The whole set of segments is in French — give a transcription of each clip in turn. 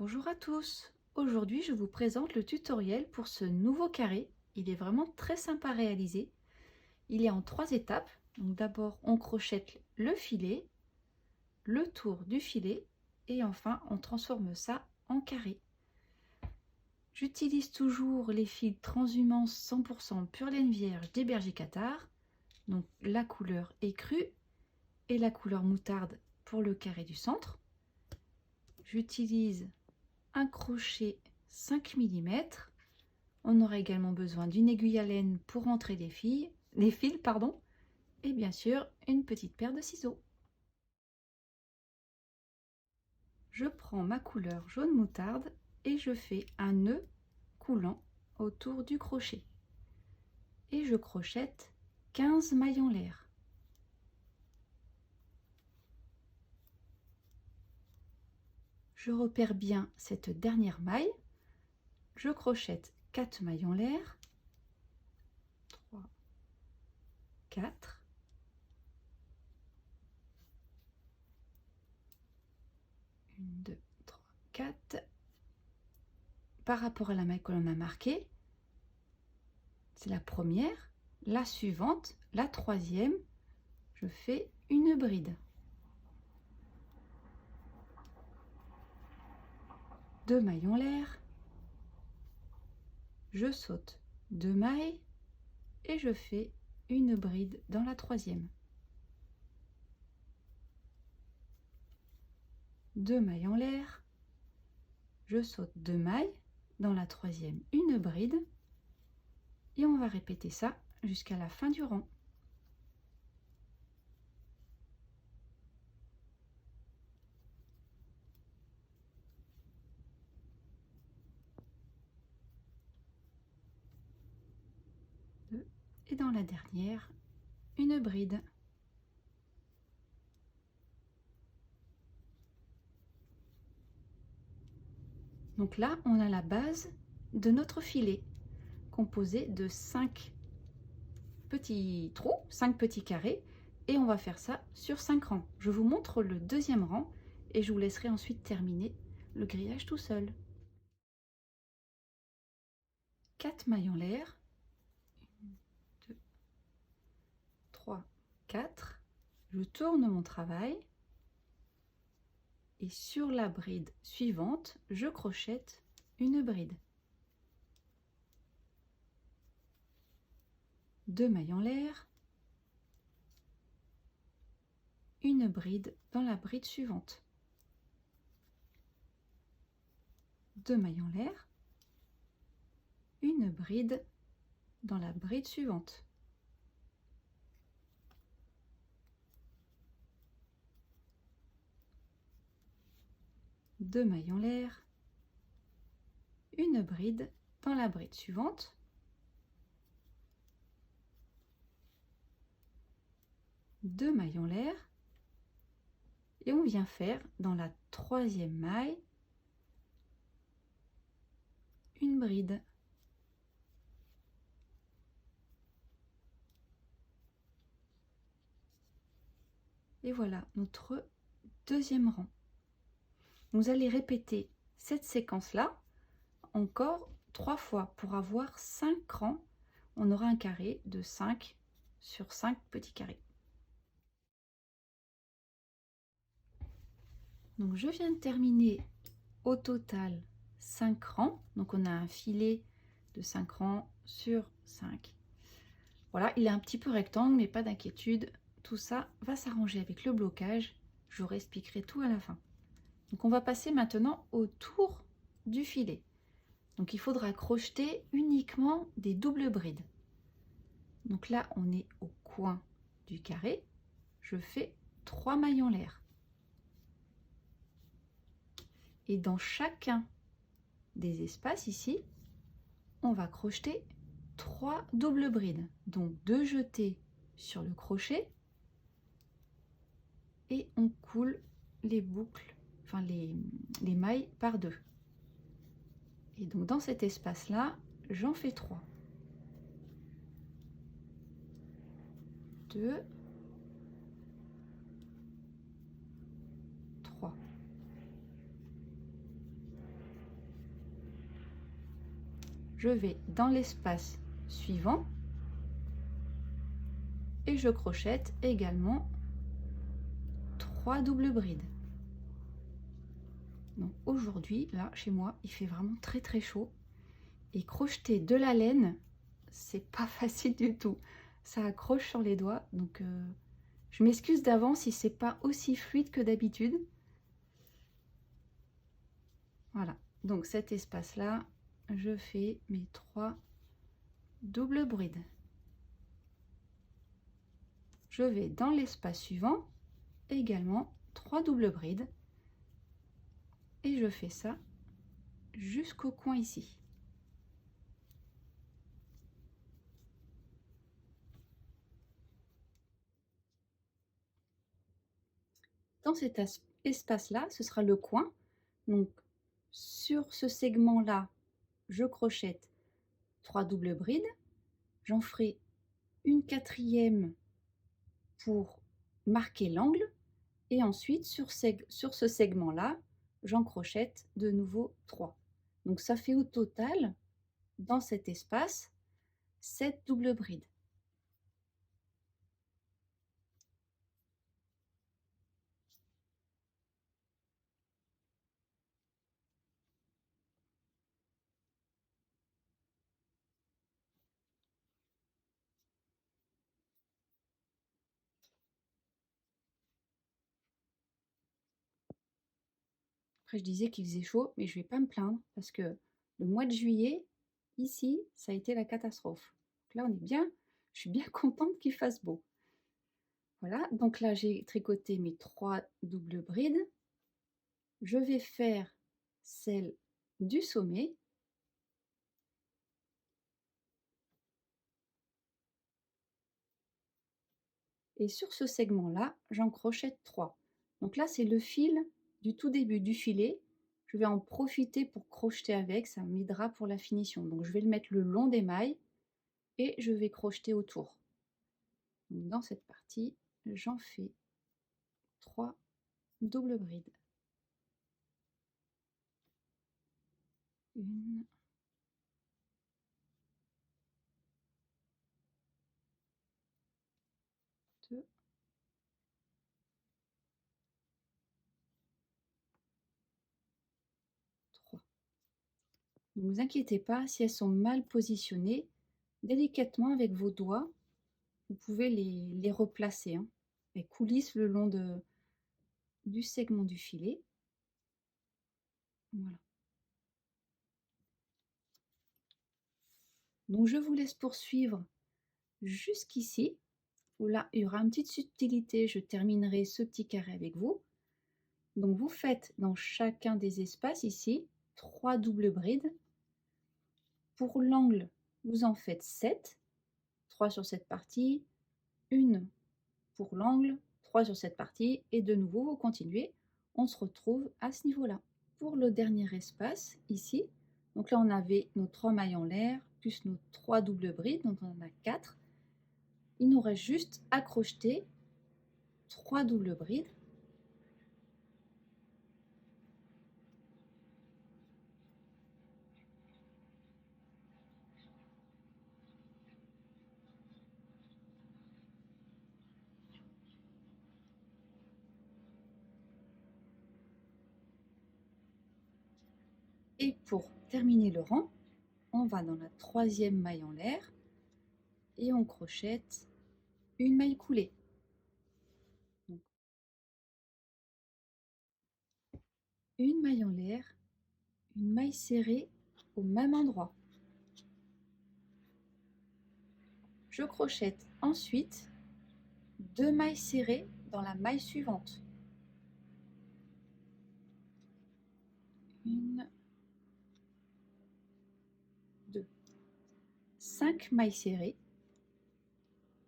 Bonjour à tous. Aujourd'hui, je vous présente le tutoriel pour ce nouveau carré. Il est vraiment très sympa à réaliser. Il est en 3 étapes. Donc d'abord, on crochette le filet, le tour du filet et enfin, on transforme ça en carré. J'utilise toujours les fils transhumance 100% pure laine vierge des bergers cathares. Donc la couleur écrue et la couleur moutarde pour le carré du centre. J'utilise un crochet 5 mm. On aura également besoin d'une aiguille à laine pour entrer les fils, et bien sûr une petite paire de ciseaux. Je prends ma couleur jaune moutarde et je fais un nœud coulant autour du crochet. Et je crochette 15 mailles en l'air. Je repère bien cette dernière maille. Je crochette 4 mailles en l'air. 3, 4. Une, 2, 3, 4. Par rapport à la maille que l'on a marquée, c'est la première, la suivante, la troisième, je fais une bride. 2 mailles en l'air, je saute 2 mailles et je fais une bride dans la troisième. 2 mailles en l'air, je saute 2 mailles, dans la troisième une bride et on va répéter ça jusqu'à la fin du rang. Et dans la dernière, une bride. Donc là, on a la base de notre filet, composé de 5 petits trous, 5 petits carrés, et on va faire ça sur 5 rangs. Je vous montre le deuxième rang et je vous laisserai ensuite terminer le grillage tout seul. 4 mailles en l'air, 1, 2, 3, 4. Je tourne mon travail et sur la bride suivante, je crochette une bride. 2 mailles en l'air, une bride dans la bride suivante. 2 mailles en l'air, une bride dans la bride suivante. Deux mailles en l'air, une bride dans la bride suivante. Deux mailles en l'air et on vient faire dans la troisième maille une bride. Et voilà notre deuxième rang. Vous allez répéter cette séquence-là encore 3 fois pour avoir 5 rangs. On aura un carré de 5 sur 5 petits carrés. Donc je viens de terminer au total 5 rangs. Donc on a un filet de 5 rangs sur 5. Voilà, il est un petit peu rectangle, mais pas d'inquiétude. Tout ça va s'arranger avec le blocage. Je vous expliquerai tout à la fin. Donc on va passer maintenant au tour du filet. Donc il faudra crocheter uniquement des doubles brides. Donc là, on est au coin du carré. Je fais 3 mailles en l'air. Et dans chacun des espaces ici, on va crocheter 3 doubles brides. Donc 2 jetés sur le crochet et on coule les boucles, enfin les mailles par 2. Et donc dans cet espace-là, j'en fais 3. 2, 3. je vais dans l'espace suivant et je crochète également 3 doubles brides. Donc aujourd'hui, là, chez moi, il fait vraiment très très chaud. Et crocheter de la laine, c'est pas facile du tout. Ça accroche sur les doigts, donc je m'excuse d'avance si c'est pas aussi fluide que d'habitude. Voilà, donc cet espace-là, je fais mes 3 doubles brides. Je vais dans l'espace suivant, également 3 doubles brides. Et je fais ça jusqu'au coin ici. Dans cet espace-là, ce sera le coin. Donc, sur ce segment-là, je crochète 3 doubles brides. J'en ferai une quatrième pour marquer l'angle. Et ensuite, sur ce segment-là, j'en crochète de nouveau 3. Donc, ça fait au total, dans cet espace, 7 doubles brides. Après, je disais qu'il faisait chaud, mais je ne vais pas me plaindre parce que le mois de juillet, ici, ça a été la catastrophe. Donc là, on est bien, je suis bien contente qu'il fasse beau. Voilà, donc là, j'ai tricoté mes 3 doubles brides. Je vais faire celle du sommet. Et sur ce segment-là, j'en crochète 3. Donc là, c'est le fil du tout début du filet. Je vais en profiter pour crocheter avec, ça m'aidera pour la finition. Donc je vais le mettre le long des mailles et je vais crocheter autour. Donc dans cette partie, j'en fais 3 doubles brides. 1, 2, 3. Ne vous inquiétez pas, si elles sont mal positionnées, délicatement avec vos doigts, vous pouvez les replacer. Hein. Elles coulissent le long du segment du filet. Voilà. Donc je vous laisse poursuivre jusqu'ici, où là il y aura une petite subtilité, je terminerai ce petit carré avec vous. Donc vous faites dans chacun des espaces ici 3 doubles brides. Pour l'angle, vous en faites 7, 3 sur cette partie, 1 pour l'angle, 3 sur cette partie, et de nouveau vous continuez, on se retrouve à ce niveau-là. Pour le dernier espace, ici, donc là on avait nos 3 mailles en l'air, plus nos 3 doubles brides, donc on en a 4. Il nous reste juste à crocheter 3 doubles brides. Et pour terminer le rang, on va dans la 3e maille en l'air et on crochette une maille coulée. Donc, une maille en l'air, une maille serrée au même endroit. Je crochète ensuite 2 mailles serrées dans la maille suivante. 1, 2, 5 mailles serrées.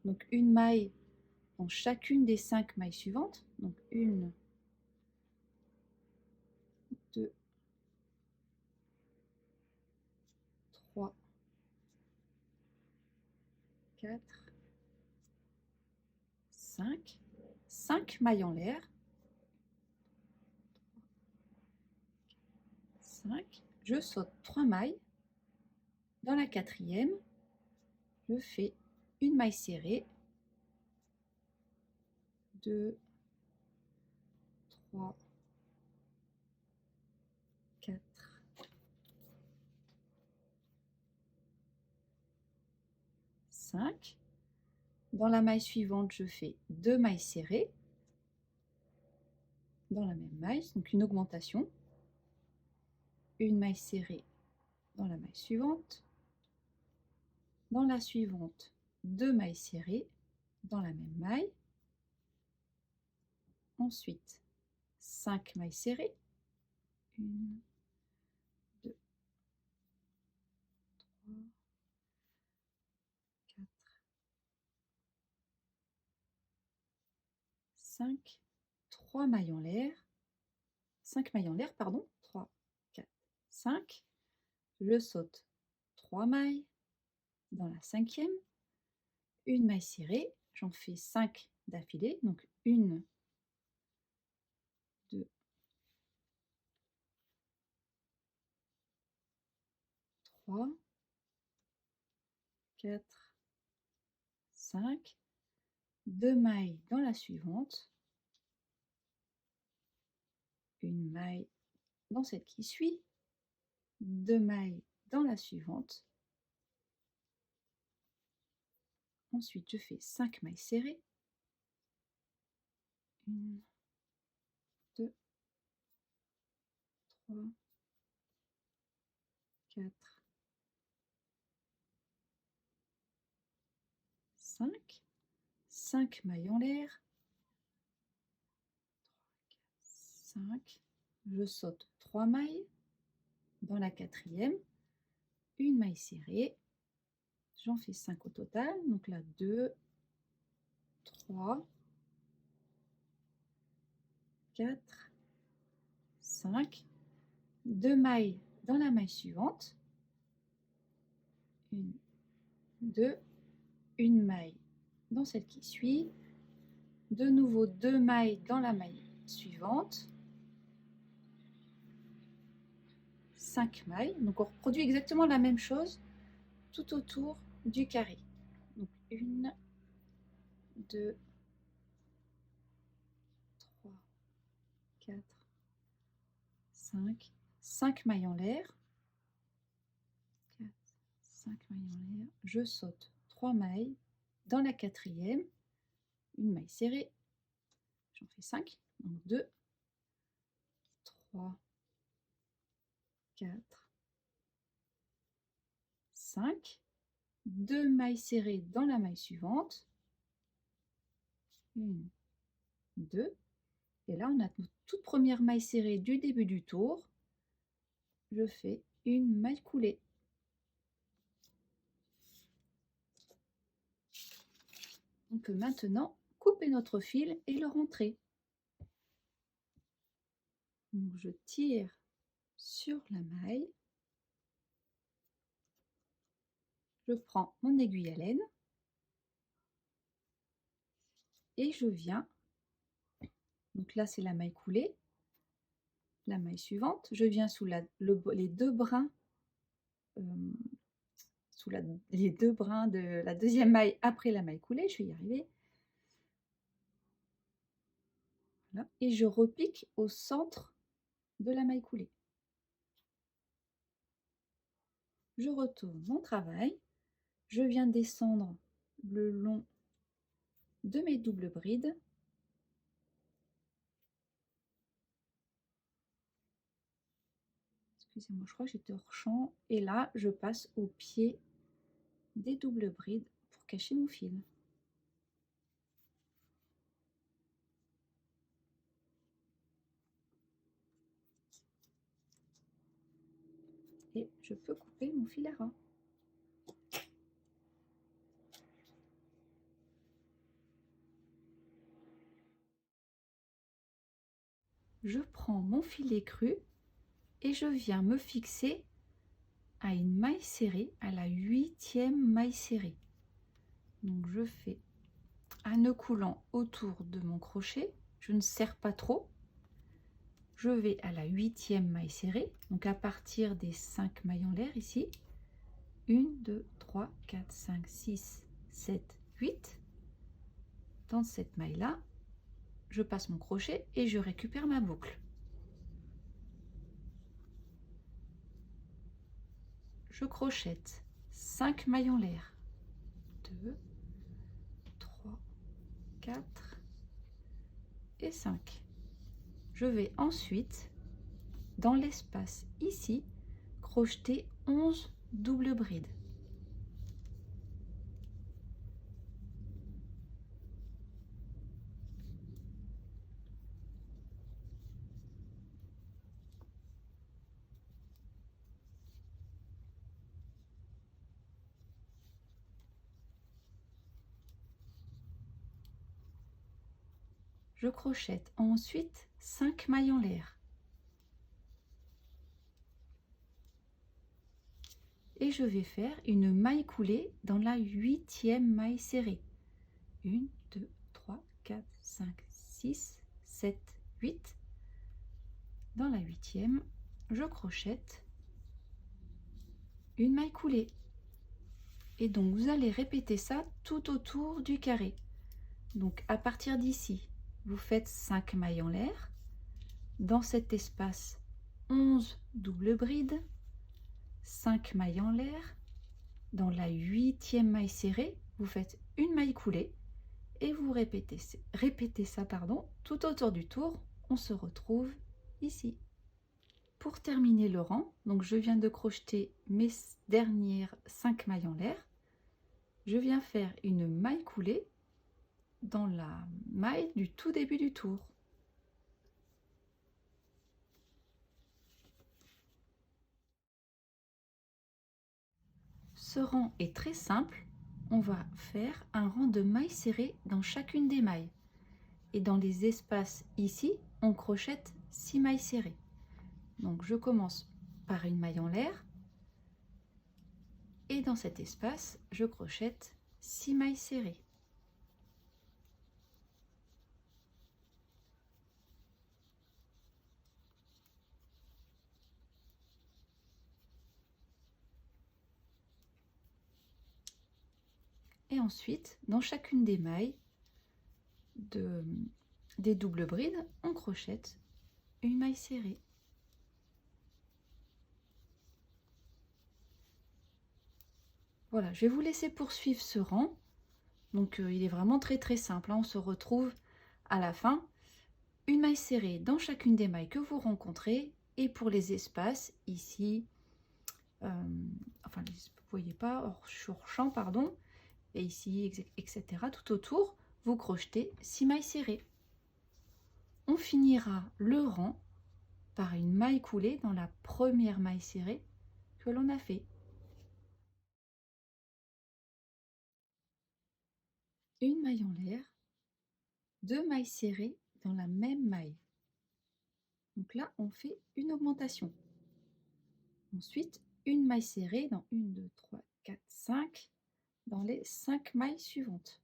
Donc une maille dans chacune des 5 mailles suivantes. Donc 1, 2, 3, 4, 5. 5 mailles en l'air. 5. Je saute 3 mailles. Dans la quatrième, je fais une maille serrée, 2, 3, 4, 5. Dans la maille suivante, je fais 2 mailles serrées dans la même maille, donc une augmentation, une maille serrée dans la maille suivante, dans la suivante, 2 mailles serrées dans la même maille, ensuite 5 mailles serrées, 1, 2, 3, 4, 5, 3 mailles en l'air, 5 mailles en l'air, pardon, 3, 4, 5, je saute 3 mailles dans la cinquième, une maille serrée, j'en fais 5 d'affilée, donc 1, 2, 3, 4, 5, 2 mailles dans la suivante, une maille dans celle qui suit, 2 mailles dans la suivante, ensuite je fais 5 mailles serrées, 1, 2, 3, 4, 5, 5 mailles en l'air, 5, je saute 3 mailles, dans la quatrième, une maille serrée, j'en fais 5 au total, donc là 2, 3, 4, 5, 2 mailles dans la maille suivante, 1, 2, une maille dans celle qui suit, de nouveau 2 mailles dans la maille suivante, 5 mailles, donc on reproduit exactement la même chose tout autour du carré. Donc 1, 2, 3, 4, 5, 5 mailles en l'air, 4, 5 mailles en l'air, je saute 3 mailles, dans la quatrième, une maille serrée, j'en fais 5, donc 2, 3, 4, 5, 2 mailles serrées dans la maille suivante, 1, 2, et là on a notre toute première maille serrée du début du tour, je fais une maille coulée. On peut maintenant couper notre fil et le rentrer. Donc je tire sur la maille, je prends mon aiguille à laine et je viens, donc là c'est la maille coulée, la maille suivante, je viens sous les deux brins, les deux brins de la deuxième maille après la maille coulée, je vais y arriver. Voilà. Et je repique au centre de la maille coulée. Je retourne mon travail, je viens descendre le long de mes doubles brides. Excusez-moi, je crois que j'étais hors champ. Et là, je passe au pied des doubles brides pour cacher mon fil. Et je peux couper mon fil à ras. Je prends mon filet cru et je viens me fixer à une maille serrée, à la 8e maille serrée. Donc je fais un nœud coulant autour de mon crochet, je ne serre pas trop, je vais à la 8e maille serrée, donc à partir des 5 mailles en l'air ici, 1, 2, 3, 4, 5, 6, 7, 8. Dans cette maille-là, je passe mon crochet et je récupère ma boucle. Je crochète 5 mailles en l'air. 2, 3, 4 et 5. Je vais ensuite, dans l'espace ici, crocheter 11 doubles brides. Je crochète ensuite 5 mailles en l'air. Et je vais faire une maille coulée dans la 8e maille serrée. 1, 2, 3, 4, 5, 6, 7, 8. Dans la 8e, je crochète une maille coulée. Et donc vous allez répéter ça tout autour du carré. Donc à partir d'ici, vous faites 5 mailles en l'air. Dans cet espace, 11 doubles brides, 5 mailles en l'air. Dans la 8e maille serrée, vous faites une maille coulée et vous répétez ça tout autour du tour. On se retrouve ici. Pour terminer le rang, donc je viens de crocheter mes dernières 5 mailles en l'air. Je viens faire une maille coulée dans la maille du tout début du tour. Ce rang est très simple. On va faire un rang de mailles serrées dans chacune des mailles. Et dans les espaces ici, on crochète 6 mailles serrées. Donc je commence par une maille en l'air. Et dans cet espace, je crochète 6 mailles serrées. Et ensuite, dans chacune des mailles des doubles brides, on crochète une maille serrée. Voilà, je vais vous laisser poursuivre ce rang. Donc il est vraiment très simple, hein. On se retrouve à la fin. Une maille serrée dans chacune des mailles que vous rencontrez. Et pour les espaces, ici, enfin, vous voyez pas, sur champ, pardon, et ici, etc. Tout autour, vous crochetez 6 mailles serrées. On finira le rang par une maille coulée dans la première maille serrée que l'on a fait. Une maille en l'air, 2 mailles serrées dans la même maille. Donc là, on fait une augmentation. Ensuite, une maille serrée dans 1, 2, 3, 4, 5 dans les 5 mailles suivantes.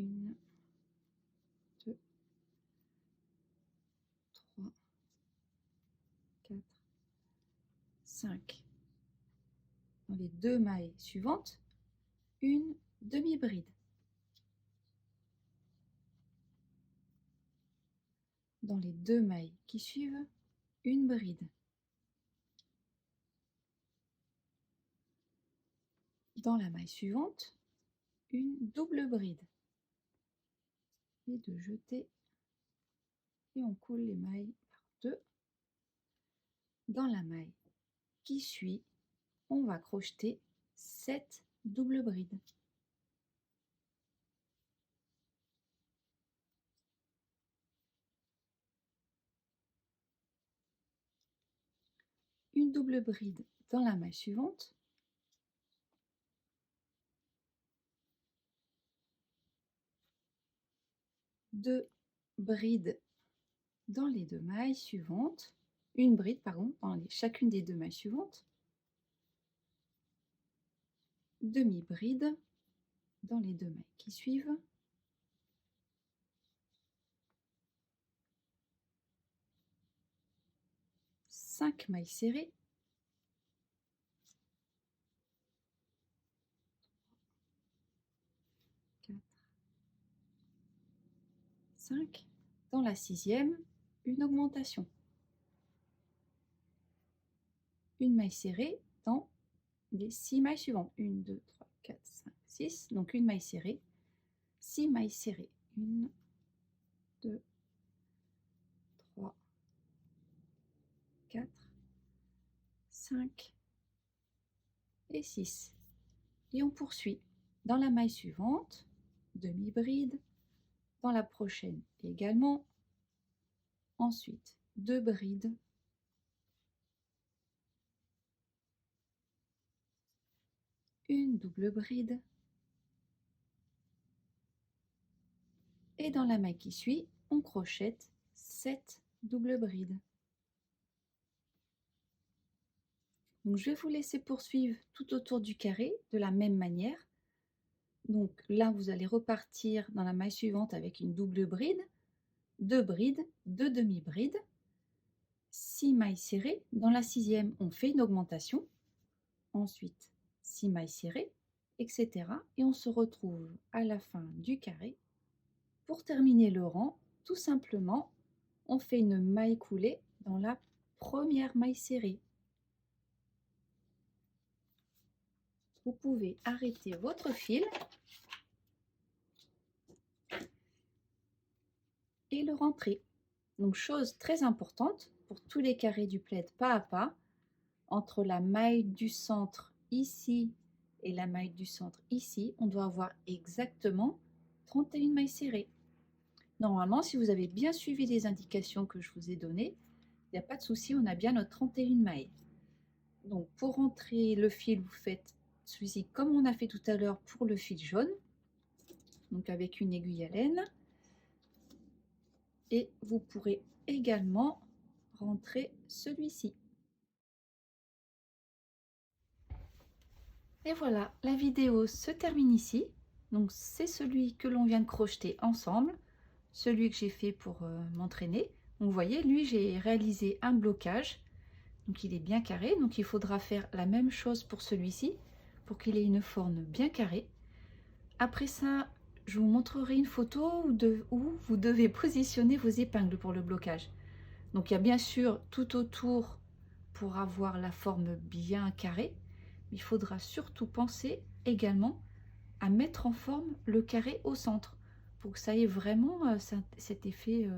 1, 2, 3, 4, 5. Dans les 2 mailles suivantes, une demi-bride. Dans les 2 mailles qui suivent, une bride. Dans la maille suivante, une double bride. Et de jeter, et on coule les mailles par 2. Dans la maille qui suit, on va crocheter 7 doubles brides. Une double bride dans la maille suivante. Deux brides dans les 2 mailles suivantes. Une bride, pardon, dans chacune des 2 mailles suivantes. Demi-bride dans les 2 mailles qui suivent. Cinq mailles serrées. 5. Dans la 6e, une augmentation. Une maille serrée dans les 6 mailles suivantes. 1, 2, 3, 4, 5, 6. Donc une maille serrée. 6 mailles serrées. 1, 2, 3, 4, 5 et 6. Et on poursuit. Dans la maille suivante, demi-bride. Dans la prochaine également. Ensuite, 2 brides. Une double bride. Et dans la maille qui suit, on crochette 7 doubles brides. Donc je vais vous laisser poursuivre tout autour du carré de la même manière. Donc là, vous allez repartir dans la maille suivante avec une double bride, 2 brides, 2 demi-brides, 6 mailles serrées. Dans la 6e, on fait une augmentation. Ensuite, 6 mailles serrées, etc. Et on se retrouve à la fin du carré. Pour terminer le rang, tout simplement, on fait une maille coulée dans la première maille serrée. Vous pouvez arrêter votre fil et le rentrer. Donc, chose très importante pour tous les carrés du plaid pas à pas, entre la maille du centre ici et la maille du centre ici, on doit avoir exactement 31 mailles serrées. Normalement, si vous avez bien suivi les indications que je vous ai données, il n'y a pas de souci, on a bien notre 31 mailles. Donc, pour rentrer le fil, vous faites celui-ci comme on a fait tout à l'heure pour le fil jaune, donc avec une aiguille à laine. Et vous pourrez également rentrer celui-ci. Et voilà, la vidéo se termine ici. Donc c'est celui que l'on vient de crocheter ensemble, celui que j'ai fait pour m'entraîner. Vous voyez, lui, j'ai réalisé un blocage. Donc il est bien carré. Donc il faudra faire la même chose pour celui-ci, pour qu'il ait une forme bien carrée. Après ça, je vous montrerai une photo où vous devez positionner vos épingles pour le blocage. Donc il y a bien sûr tout autour pour avoir la forme bien carrée. Il faudra surtout penser également à mettre en forme le carré au centre pour que ça ait vraiment cet effet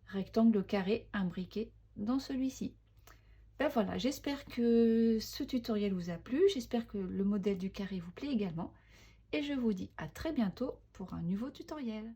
rectangle carré imbriqué dans celui-ci. Ben voilà, j'espère que ce tutoriel vous a plu, j'espère que le modèle du carré vous plaît également et je vous dis à très bientôt pour un nouveau tutoriel.